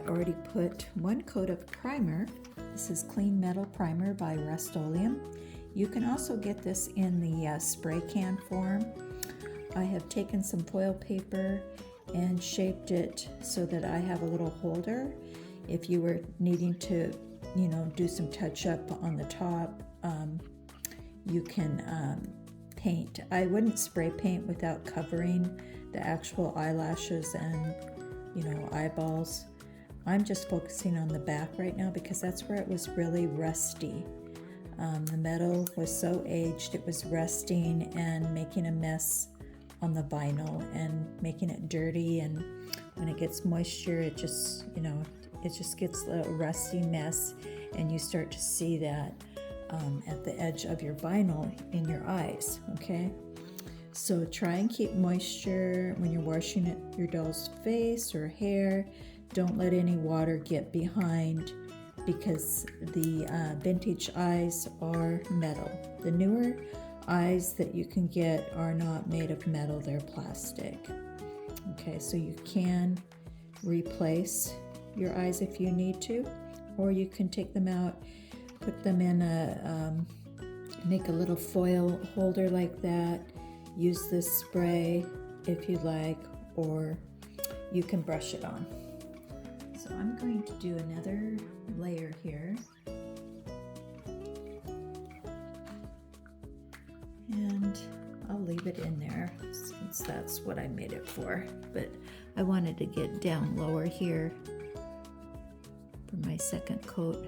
already put one coat of primer. This is Clean Metal Primer by Rust-Oleum. You can also get this in the spray can form. I have taken some foil paper and shaped it so that I have a little holder. If you were needing to, do some touch up on the top, you can paint. I wouldn't spray paint without covering the actual eyelashes and, eyeballs. I'm just focusing on the back right now because that's where it was really rusty. The metal was so aged, it was rusting and making a mess on the vinyl and making it dirty, and when it gets moisture, it just, it just gets a rusty mess, and you start to see that at the edge of your vinyl in your eyes, okay? So try and keep moisture when you're washing your doll's face or hair. Don't let any water get behind because the vintage eyes are metal. The newer eyes that you can get are not made of metal, they're plastic. Okay, so you can replace your eyes if you need to, or you can take them out, put them in make a little foil holder like that, use this spray if you like, or you can brush it on. So I'm going to do another layer here. And I'll leave it in there since that's what I made it for. But I wanted to get down lower here for my second coat.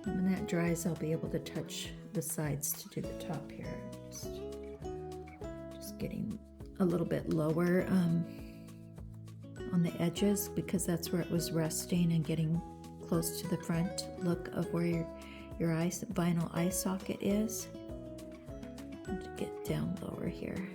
When that dries, I'll be able to touch the sides to do the top here. Just getting a little bit lower on the edges because that's where it was resting, and getting close to the front look of where your vinyl eye socket is. And get down lower here.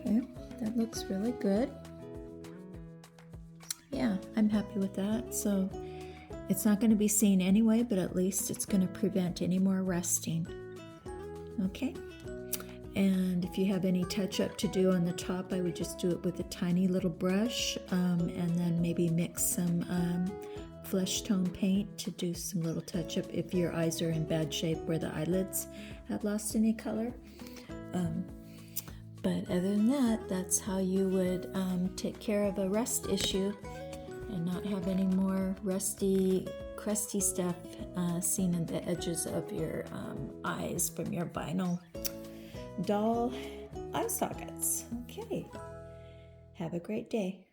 Okay, that looks really good. Yeah, I'm happy with that. So it's not going to be seen anyway, but at least it's going to prevent any more rusting. Okay, and if you have any touch-up to do on the top, I would just do it with a tiny little brush, and then maybe mix some flesh tone paint to do some little touch-up if your eyes are in bad shape where the eyelids have lost any color. But other than that, that's how you would take care of a rust issue and not have any more rusty, crusty stuff seen in the edges of your eyes from your vinyl doll eye sockets. Okay, have a great day.